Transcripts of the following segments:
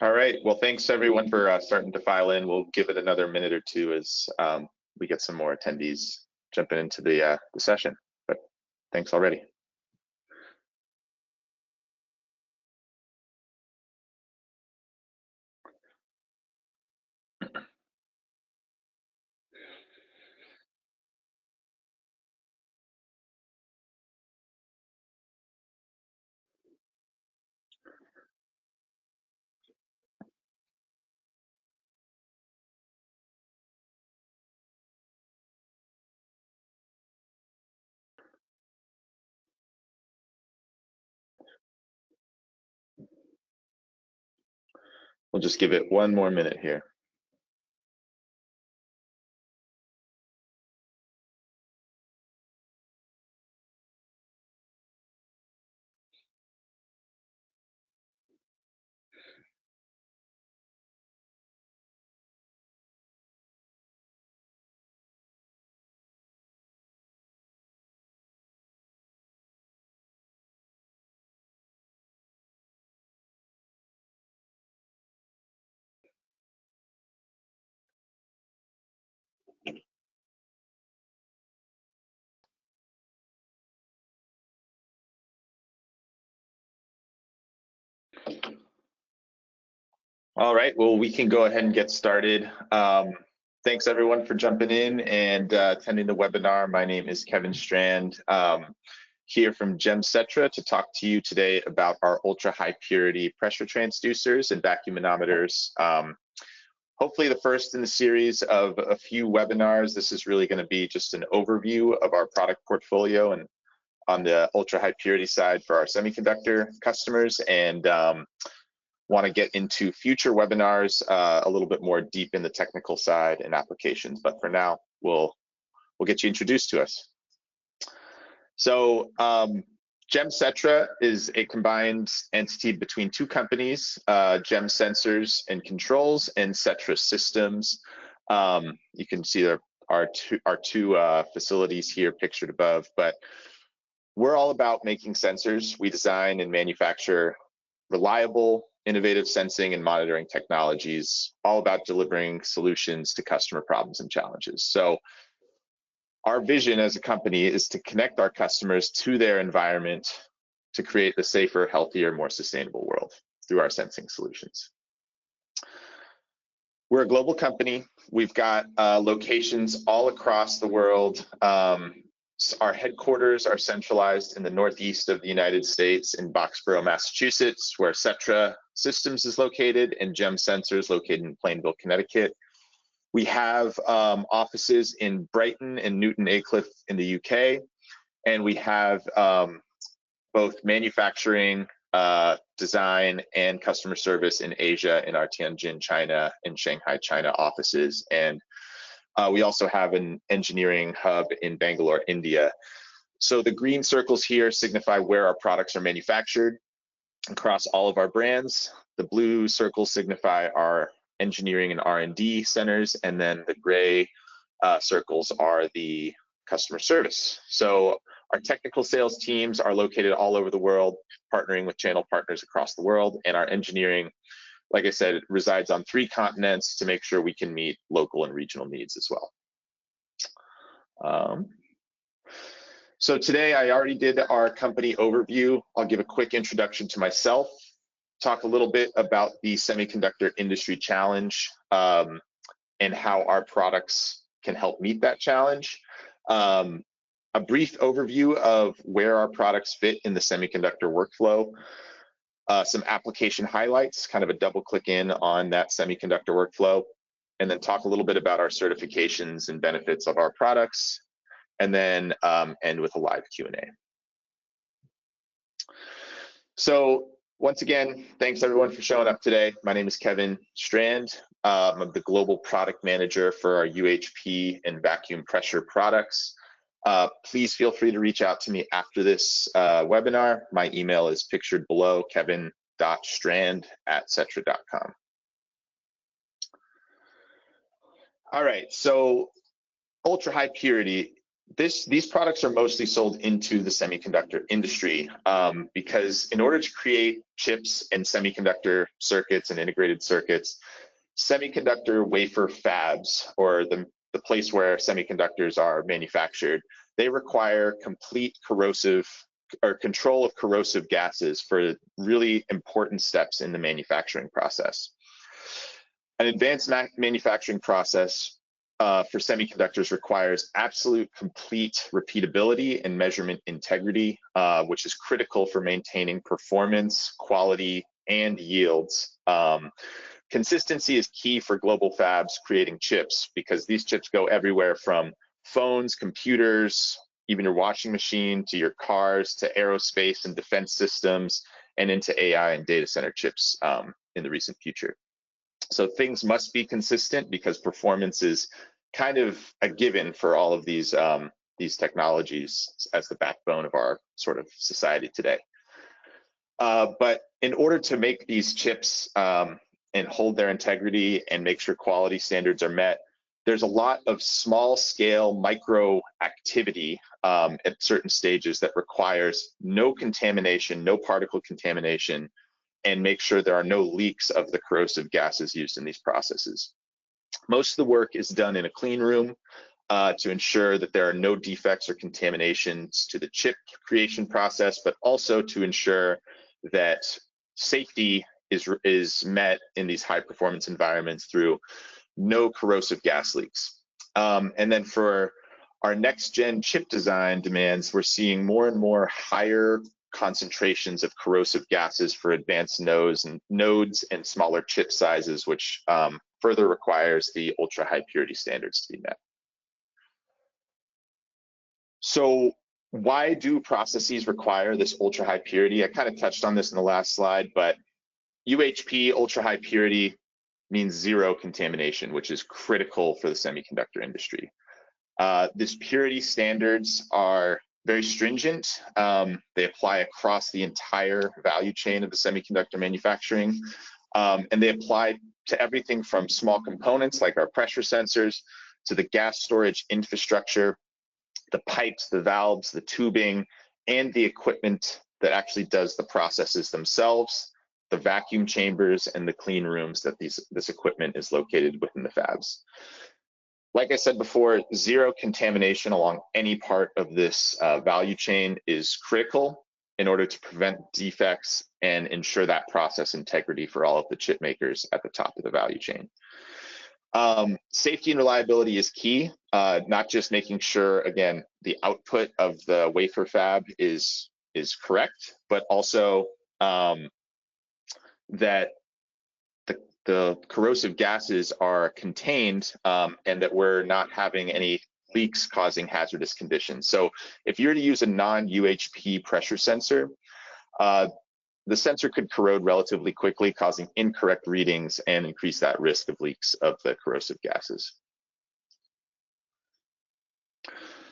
All right. Well, thanks everyone for starting to file in. We'll give it another minute or two as we get some more attendees jumping into the session. But thanks already. We'll just give it one more minute here. All right, well, we can go ahead and get started. Thanks everyone for jumping in and attending the webinar. My name is Kevin Strand, here from Setra to talk to you today about our ultra high purity pressure transducers and vacuum manometers. Hopefully the first in the series of a few webinars. This is really going to be just an overview of our product portfolio and on the ultra high purity side for our semiconductor customers, and want to get into future webinars a little bit more deep in the technical side and applications. But for now, we'll get you introduced to us. So Setra is a combined entity between two companies, Gem Sensors and Controls and Setra Systems. You can see our two facilities here pictured above, but we're all about making sensors. We design and manufacture reliable, innovative sensing and monitoring technologies, all about delivering solutions to customer problems and challenges. So our vision as a company is to connect our customers to their environment to create a safer, healthier, more sustainable world through our sensing solutions. We're a global company. We've got locations all across the world. Our headquarters are centralized in the northeast of the United States in Boxborough, Massachusetts, where Setra Systems is located, and Gem Sensors located in Plainville, Connecticut. We have offices in Brighton and Newton Aycliffe in the UK, and we have both manufacturing, design, and customer service in Asia in our Tianjin, China, and Shanghai, China offices. And we also have an engineering hub in Bangalore, India. So the green circles here signify where our products are manufactured across all of our brands. The blue circles signify our engineering and R&D centers, and then the gray circles are the customer service. So our technical sales teams are located all over the world, partnering with channel partners across the world, and our engineering, like I said, resides on 3 continents to make sure we can meet local and regional needs as well. So today I already did our company overview. I'll give a quick introduction to myself, talk a little bit about the semiconductor industry challenge and how our products can help meet that challenge. A brief overview of where our products fit in the semiconductor workflow. Some application highlights, kind of a double click in on that semiconductor workflow, and then talk a little bit about our certifications and benefits of our products, and then end with a live Q&A. So once again, thanks everyone for showing up today. My name is Kevin Strand. I'm the global product manager for our UHP and vacuum pressure products. Please feel free to reach out to me after this webinar. My email is pictured below, kevin.strand@setra.com. All right, so ultra high purity. These products are mostly sold into the semiconductor industry because in order to create chips and semiconductor circuits and integrated circuits, semiconductor wafer fabs, or the place where semiconductors are manufactured, they require complete corrosive or control of corrosive gases for really important steps in the manufacturing process. An advanced manufacturing process for semiconductors requires absolute complete repeatability and measurement integrity, which is critical for maintaining performance, quality, and yields. Consistency is key for global fabs creating chips because these chips go everywhere from phones, computers, even your washing machine, to your cars, to aerospace and defense systems, and into AI and data center chips in the recent future. So things must be consistent because performance is kind of a given for all of these technologies as the backbone of our sort of society today. But in order to make these chips and hold their integrity and make sure quality standards are met, there's a lot of small scale micro activity at certain stages that requires no contamination, no particle contamination, and make sure there are no leaks of the corrosive gases used in these processes. Most of the work is done in a clean room to ensure that there are no defects or contaminations to the chip creation process, but also to ensure that safety is met in these high performance environments through no corrosive gas leaks. And then for our next gen chip design demands, we're seeing more and more higher concentrations of corrosive gases for advanced nodes and smaller chip sizes, which further requires the ultra high purity standards to be met. So why do processes require this ultra high purity? I kind of touched on this in the last slide, but UHP, ultra high purity, means zero contamination, which is critical for the semiconductor industry. These purity standards are very stringent. They apply across the entire value chain of the semiconductor manufacturing, and they apply to everything from small components like our pressure sensors to the gas storage infrastructure, the pipes, the valves, the tubing, and the equipment that actually does the processes themselves, the vacuum chambers and the clean rooms that this equipment is located within the fabs. Like I said before, zero contamination along any part of this value chain is critical in order to prevent defects and ensure that process integrity for all of the chip makers at the top of the value chain. Safety and reliability is key, not just making sure, again, the output of the wafer fab is correct, but also that the corrosive gases are contained and that we're not having any leaks causing hazardous conditions. So if you're to use a non-UHP pressure sensor, the sensor could corrode relatively quickly, causing incorrect readings and increase that risk of leaks of the corrosive gases.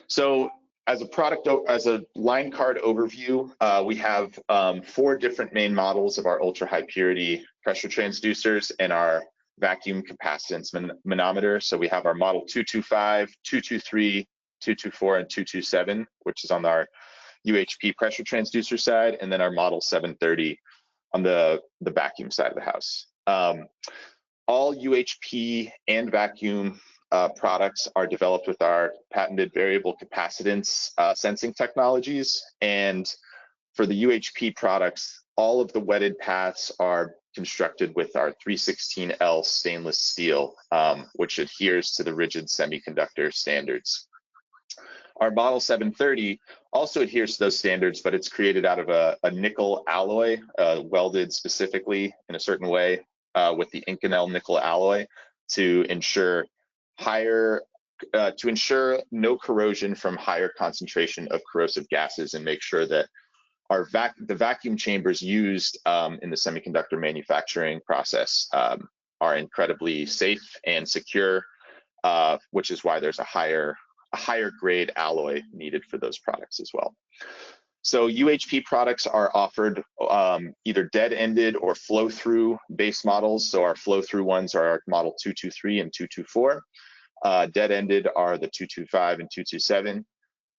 So as a line card overview, we have 4 different main models of our ultra high purity pressure transducers and our vacuum capacitance manometer. So we have our model 225, 223, 224, and 227, which is on our UHP pressure transducer side, and then our model 730 on the vacuum side of the house. All UHP and vacuum products are developed with our patented variable capacitance sensing technologies. And for the UHP products, all of the wetted paths are constructed with our 316L stainless steel, which adheres to the rigid semiconductor standards. Our model 730 also adheres to those standards, but it's created out of a nickel alloy, welded specifically in a certain way with the Inconel nickel alloy to ensure no corrosion from higher concentration of corrosive gases and make sure that the vacuum chambers used in the semiconductor manufacturing process are incredibly safe and secure, which is why there's a higher grade alloy needed for those products as well. So UHP products are offered either dead-ended or flow-through base models. So our flow-through ones are our model 223 and 224. Dead-ended are the 225 and 227.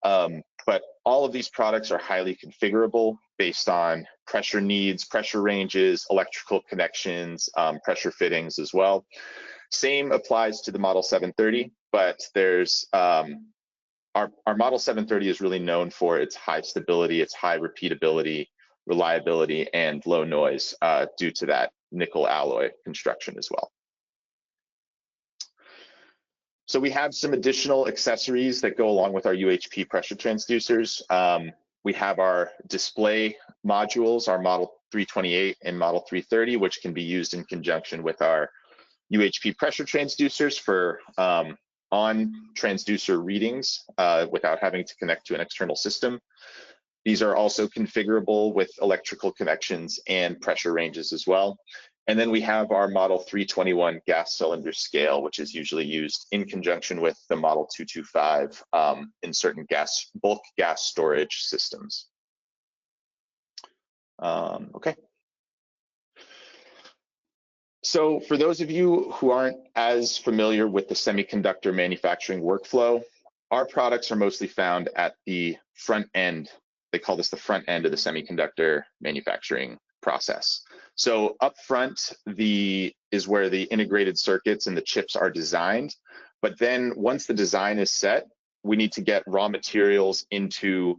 But all of these products are highly configurable based on pressure needs, pressure ranges, electrical connections, pressure fittings as well. Same applies to the Model 730, but there's our Model 730 is really known for its high stability, its high repeatability, reliability, and low noise due to that nickel alloy construction as well. So we have some additional accessories that go along with our UHP pressure transducers. We have our display modules, our Model 328 and Model 330, which can be used in conjunction with our UHP pressure transducers for on transducer readings without having to connect to an external system. These are also configurable with electrical connections and pressure ranges as well. And then we have our Model 321 gas cylinder scale, which is usually used in conjunction with the Model 225 in certain bulk gas storage systems. Okay. So for those of you who aren't as familiar with the semiconductor manufacturing workflow, our products are mostly found at the front end. They call this the front end of the semiconductor manufacturing process. So up front is where the integrated circuits and the chips are designed. But then once the design is set, we need to get raw materials into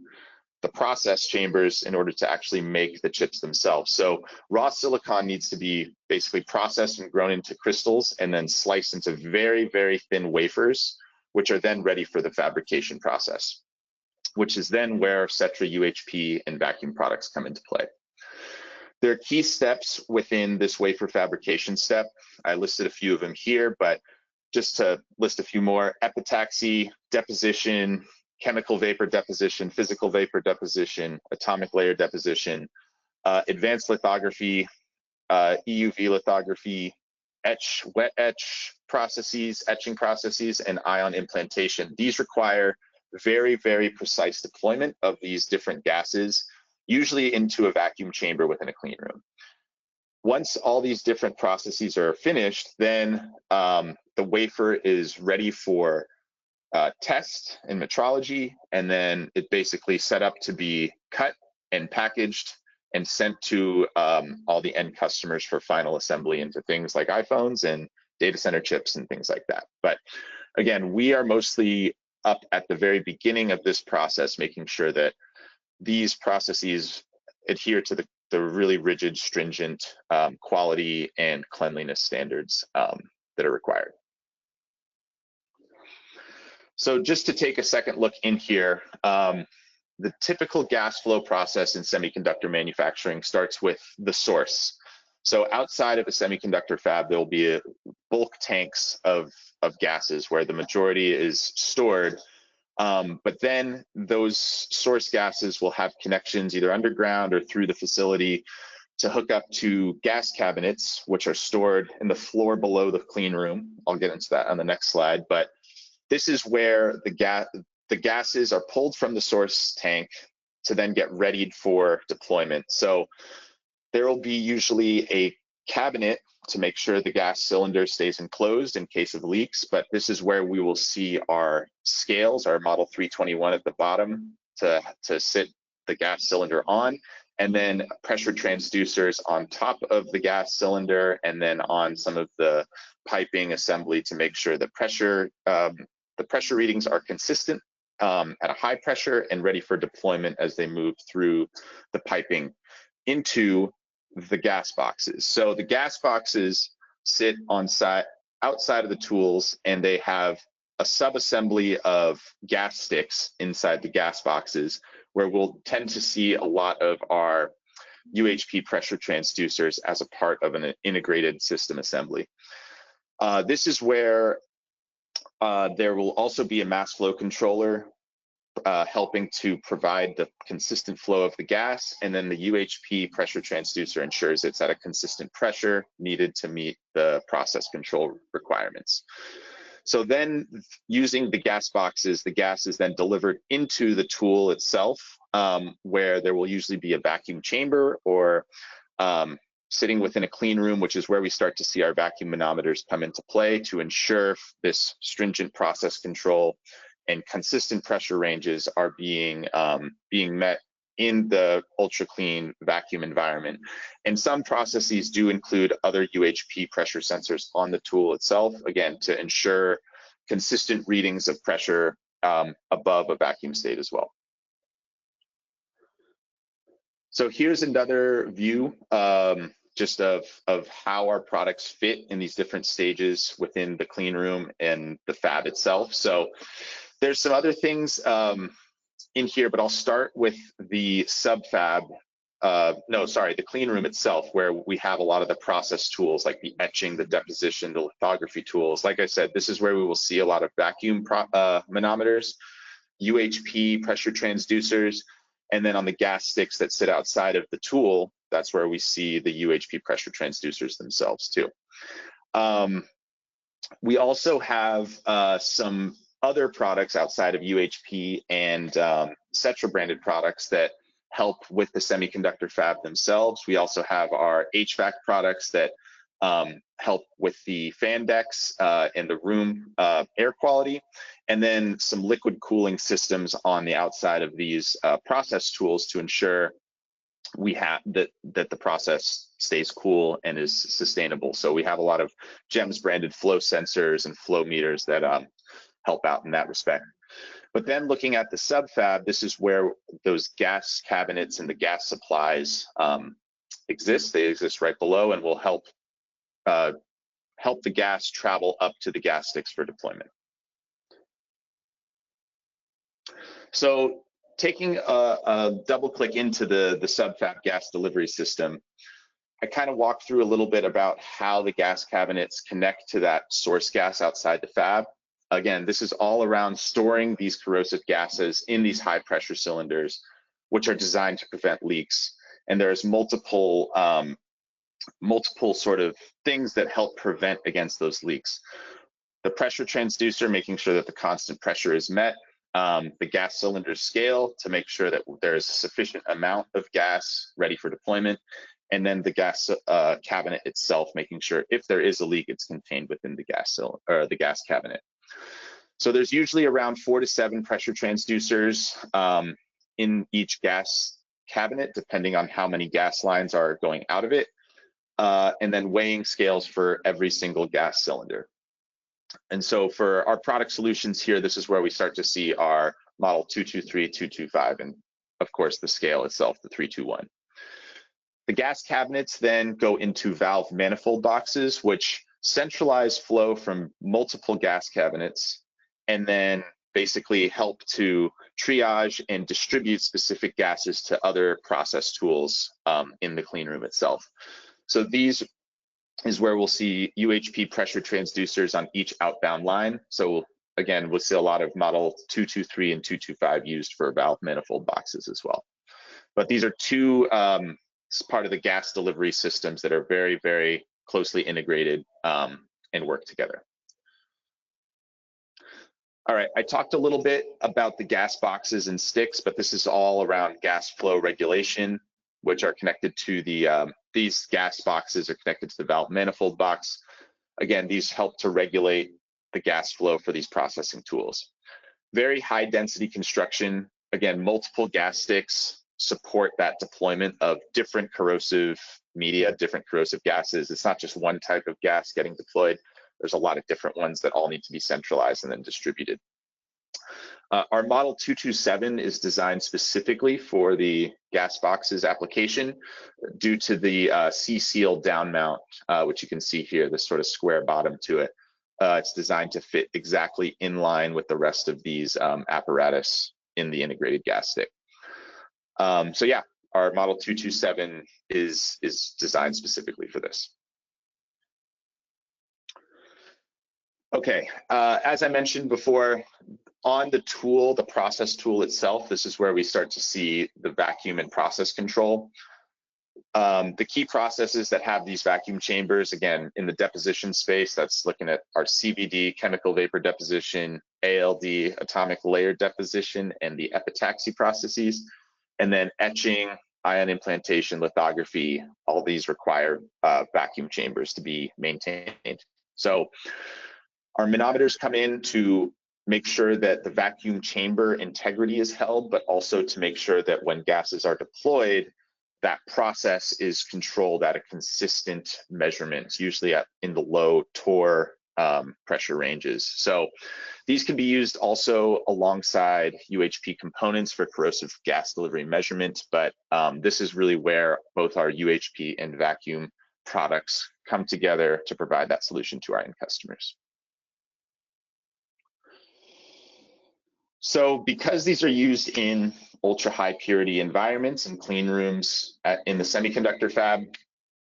the process chambers in order to actually make the chips themselves. So raw silicon needs to be basically processed and grown into crystals and then sliced into very, very thin wafers, which are then ready for the fabrication process, which is then where Setra UHP and vacuum products come into play. There are key steps within this wafer fabrication step. I listed a few of them here, but just to list a few more: epitaxy, deposition, chemical vapor deposition, physical vapor deposition, atomic layer deposition, advanced lithography, EUV lithography, wet etch processes, etching processes, and ion implantation. These require very, very precise deployment of these different gases, usually into a vacuum chamber within a clean room. Once all these different processes are finished, then the wafer is ready for test and metrology, and then it basically set up to be cut and packaged and sent to all the end customers for final assembly into things like iPhones and data center chips and things like that. But again, we are mostly up at the very beginning of this process, making sure that these processes adhere to the really rigid, stringent quality and cleanliness standards that are required. So just to take a second look in here, the typical gas flow process in semiconductor manufacturing starts with the source. So outside of a semiconductor fab, there will be bulk tanks of gases where the majority is stored. But then those source gases will have connections either underground or through the facility to hook up to gas cabinets, which are stored in the floor below the clean room. I'll get into that on the next slide. But this is where the gases are pulled from the source tank to then get readied for deployment. So there will be usually a cabinet to make sure the gas cylinder stays enclosed in case of leaks, but this is where we will see our scales, our Model 321 at the bottom to sit the gas cylinder on, and then pressure transducers on top of the gas cylinder, and then on some of the piping assembly to make sure the pressure readings are consistent at a high pressure and ready for deployment as they move through the piping into the gas boxes. So the gas boxes sit outside of the tools, and they have a sub-assembly of gas sticks inside the gas boxes, where we'll tend to see a lot of our UHP pressure transducers as a part of an integrated system assembly. This is where there will also be a mass flow controller helping to provide the consistent flow of the gas, and then the UHP pressure transducer ensures it's at a consistent pressure needed to meet the process control requirements. So then, using the gas boxes, the gas is then delivered into the tool itself, where there will usually be a vacuum chamber or sitting within a clean room, which is where we start to see our vacuum manometers come into play to ensure this stringent process control and consistent pressure ranges are being met in the ultra clean vacuum environment. And some processes do include other UHP pressure sensors on the tool itself, again, to ensure consistent readings of pressure above a vacuum state as well. So here's another view just of how our products fit in these different stages within the clean room and the fab itself. So there's some other things in here, but I'll start with the sub-fab, the clean room itself, where we have a lot of the process tools like the etching, the deposition, the lithography tools. Like I said, this is where we will see a lot of vacuum manometers, UHP pressure transducers, and then on the gas sticks that sit outside of the tool, that's where we see the UHP pressure transducers themselves too. We also have some other products outside of UHP and Setra branded products that help with the semiconductor fab themselves. We also have our HVAC products that help with the fan decks and the room air quality, and then some liquid cooling systems on the outside of these process tools to ensure we have that the process stays cool and is sustainable. So we have a lot of GEMS branded flow sensors and flow meters that help out in that respect. But then looking at the sub-fab, this is where those gas cabinets and the gas supplies exist. They exist right below and will help the gas travel up to the gas sticks for deployment. So taking a double click into the sub-fab gas delivery system, I kind of walked through a little bit about how the gas cabinets connect to that source gas outside the fab. Again, this is all around storing these corrosive gases in these high pressure cylinders, which are designed to prevent leaks. And there's multiple sort of things that help prevent against those leaks. The pressure transducer, making sure that the constant pressure is met. The gas cylinder scale to make sure that there's a sufficient amount of gas ready for deployment. And then the gas cabinet itself, making sure if there is a leak, it's contained within the gas cylinder or the gas cabinet. So there's usually around 4 to 7 pressure transducers in each gas cabinet, depending on how many gas lines are going out of it, and then weighing scales for every single gas cylinder. And so for our product solutions here, this is where we start to see our model 223, 225, and of course the scale itself, the 321. The gas cabinets then go into valve manifold boxes, which centralize flow from multiple gas cabinets and then basically help to triage and distribute specific gases to other process tools in the clean room itself. So these is where we'll see UHP pressure transducers on each outbound line. So again, we'll see a lot of model 223 and 225 used for valve manifold boxes as well. But these are two part of the gas delivery systems that are very, very closely integrated and work together. All right, I talked a little bit about the gas boxes and sticks, but this is all around gas flow regulation, which are connected to the, these gas boxes are connected to the valve manifold box. Again, these help to regulate the gas flow for these processing tools. Very high density construction. Again, multiple gas sticks support that deployment of different corrosive media, different corrosive gases. It's not just one type of gas getting deployed. There's a lot of different ones that all need to be centralized and then distributed. Our model 227 is designed specifically for the gas boxes application due to the C-seal down mount, which you can see here, this sort of square bottom to it. It's designed to fit exactly in line with the rest of these apparatus in the integrated gas stick. So yeah, our model 227 is designed specifically for this. Okay, as I mentioned before, on the tool, the process tool itself, this is where we start to see the vacuum and process control. The key processes that have these vacuum chambers, again, in the deposition space, that's looking at our CVD, chemical vapor deposition, ALD, atomic layer deposition, and the epitaxy processes. And then etching, ion implantation, lithography, all these require vacuum chambers to be maintained. So our manometers come in to make sure that the vacuum chamber integrity is held, but also to make sure that when gases are deployed, that process is controlled at a consistent measurement, usually in the low torr pressure ranges. So these can be used also alongside UHP components for corrosive gas delivery measurement, but this is really where both our UHP and vacuum products come together to provide that solution to our end customers. So because these are used in ultra high purity environments and clean rooms in the semiconductor fab,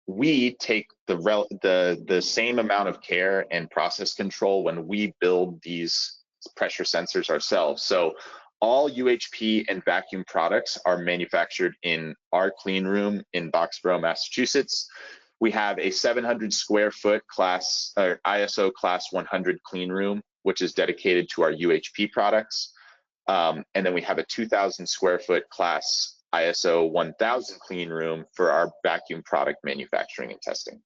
we take the same amount of care and process control when we build these pressure sensors ourselves. So all UHP and vacuum products are manufactured in our clean room in Boxborough, Massachusetts. We have a 700 square foot class or ISO class 100 clean room, which is dedicated to our UHP products. And then we have a 2,000 square foot class ISO 1000 clean room for our vacuum product manufacturing and testing.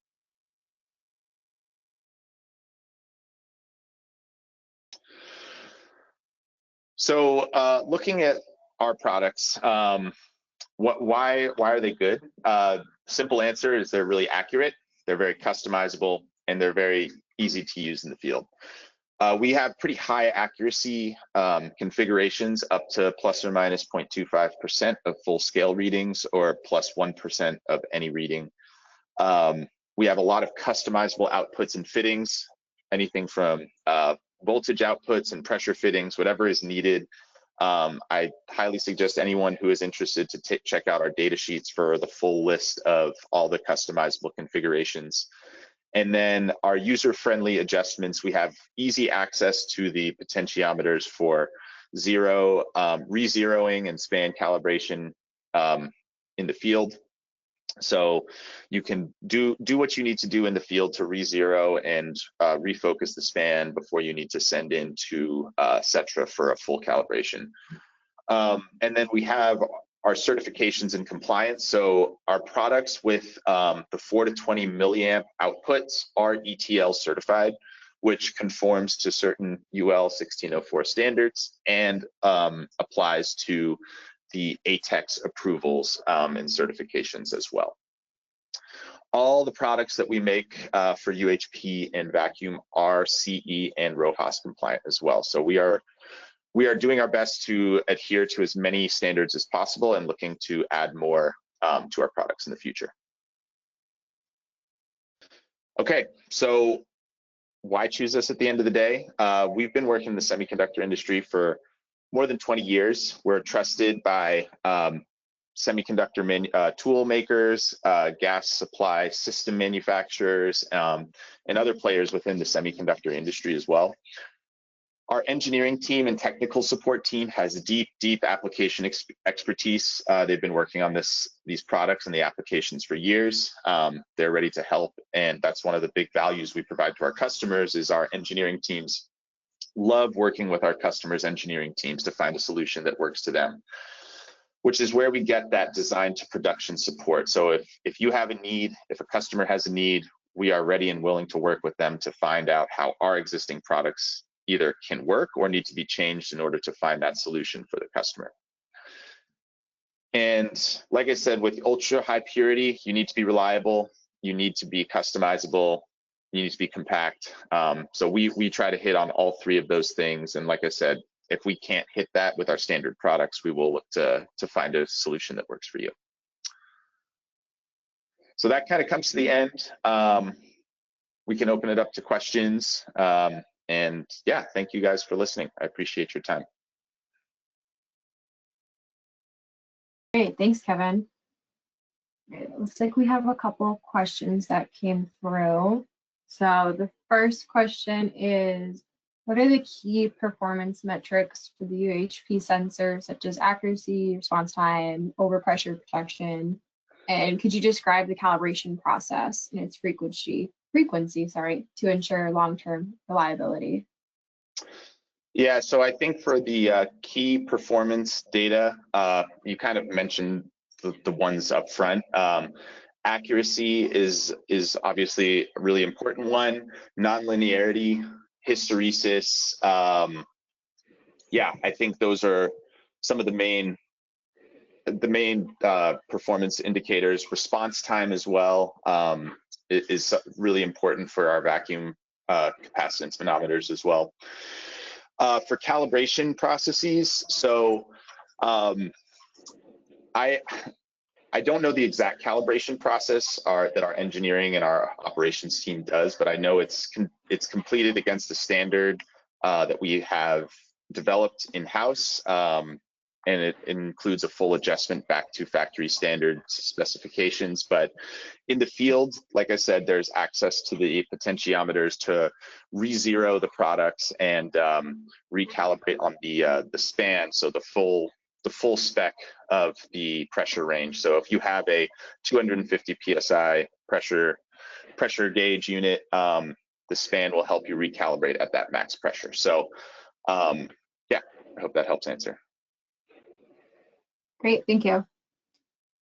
So looking at our products, why are they good? Simple answer is they're really accurate, they're very customizable, and they're very easy to use in the field. We have pretty high accuracy configurations up to plus or minus 0.25% of full scale readings or plus 1% of any reading. We have a lot of customizable outputs and fittings, anything from voltage outputs and pressure fittings, whatever is needed. I highly suggest anyone who is interested to check out our data sheets for the full list of all the customizable configurations. And then our user-friendly adjustments, we have easy access to the potentiometers for re-zeroing and span calibration in the field. So you can do what you need to do in the field to re-zero and refocus the span before you need to send in to Setra for a full calibration. And then we have our certifications and compliance. So our products with the 4 to 20 milliamp outputs are ETL certified, which conforms to certain UL 1604 standards and applies to the ATEX approvals and certifications as well. All the products that we make for UHP and vacuum are CE and RoHS compliant as well. So we are doing our best to adhere to as many standards as possible and looking to add more to our products in the future. Okay, so why choose us at the end of the day? We've been working in the semiconductor industry for more than 20 years. We're trusted by semiconductor tool makers, gas supply system manufacturers, and other players within the semiconductor industry as well. Our engineering team and technical support team has deep application expertise. They've been working on these products and the applications for years. They're ready to help, and that's one of the big values we provide to our customers is our engineering teams love working with our customers' engineering teams to find a solution that works to them, which is where we get that design to production support. So if you have a need, if a customer has a need, we are ready and willing to work with them to find out how our existing products either can work or need to be changed in order to find that solution for the customer. And like I said, with ultra high purity, you need to be reliable, you need to be customizable, you need to be compact. So we try to hit on all three of those things. And like I said, if we can't hit that with our standard products, we will look to find a solution that works for you. So that kind of comes to the end. We can open it up to questions. And yeah, thank you guys for listening. I appreciate your time. Great, thanks, Kevin. It looks like we have a couple of questions that came through. So the first question is, what are the key performance metrics for the UHP sensor, such as accuracy, response time, overpressure protection? And could you describe the calibration process and its frequency, to ensure long-term reliability? Yeah, so I think for the key performance data, you kind of mentioned the ones up front. Accuracy is obviously a really important one. Nonlinearity, hysteresis, yeah, I think those are some of the main performance indicators. Response time as well is really important for our vacuum capacitance manometers as well. For calibration processes, so I don't know the exact calibration process that our engineering and our operations team does, but I know it's completed against the standard that we have developed in-house, and it includes a full adjustment back to factory standard specifications. But in the field, like I said, there's access to the potentiometers to re-zero the products and recalibrate on the span, so the full spec of the pressure range. So if you have a 250 psi pressure gauge unit, the span will help you recalibrate at that max pressure. So yeah, I hope that helps answer. Great, thank you.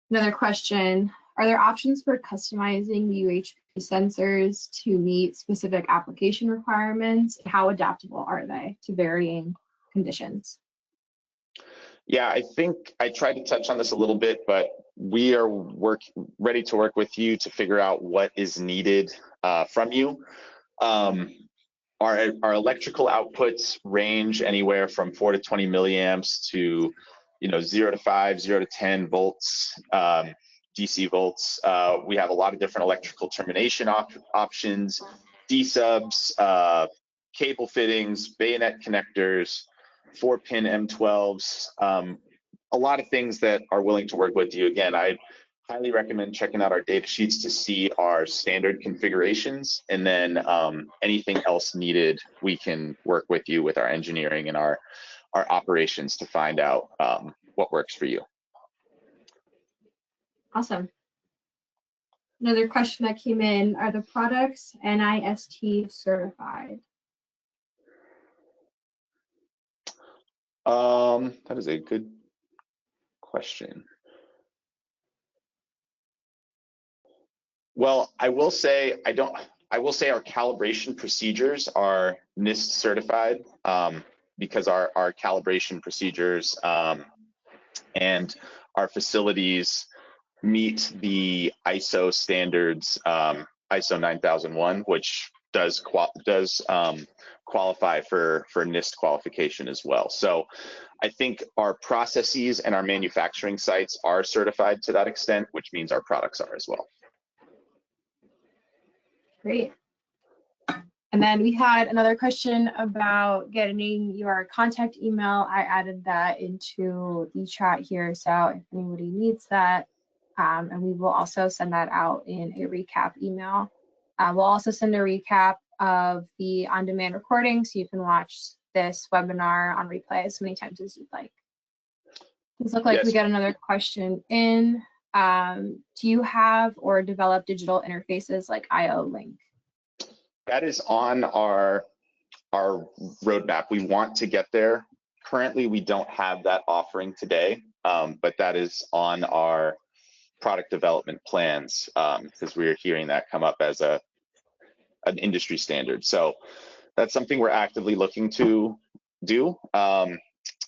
Another question, are there options for customizing the UHP sensors to meet specific application requirements? How adaptable are they to varying conditions? Yeah, I think I tried to touch on this a little bit, but we are ready to work with you to figure out what is needed from you. Our electrical outputs range anywhere from 4 to 20 milliamps to 0 to 5, 0 to 10 volts, DC volts. We have a lot of different electrical termination options, D-subs, cable fittings, bayonet connectors, 4-pin M12s, a lot of things that are willing to work with you. Again, I highly recommend checking out our data sheets to see our standard configurations, and then anything else needed, we can work with you with our engineering and our operations to find out what works for you. Awesome. Another question that came in, are the products NIST certified? That is a good question. Well, I will say our calibration procedures are NIST certified because our calibration procedures and our facilities meet the ISO standards, ISO 9001, which does qualify for NIST qualification as well. So I think our processes and our manufacturing sites are certified to that extent, which means our products are as well. Great. And then we had another question about getting your contact email. I added that into the chat here, so if anybody needs that, and we will also send that out in a recap email. We'll also send a recap of the on-demand recording, so you can watch this webinar on replay as many times as you'd like. It looks like we got another question in. Do you have or develop digital interfaces like IO Link? That is on our roadmap. We want to get there. Currently, we don't have that offering today, but that is on our product development plans because we're hearing that come up as an industry standard. So that's something we're actively looking to do.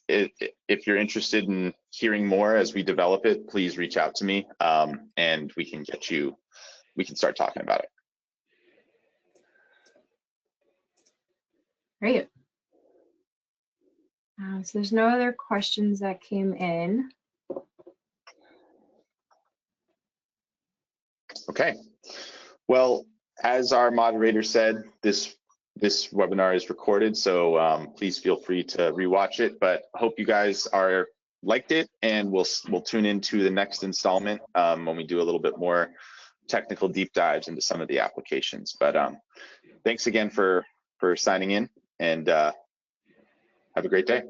If you're interested in hearing more as we develop it, please reach out to me and we can start talking about it. Great. So there's no other questions that came in. Okay. Well, as our moderator said, this webinar is recorded, so please feel free to rewatch it. But hope you guys liked it, and we'll tune into the next installment when we do a little bit more technical deep dives into some of the applications. But thanks again for signing in, and have a great day.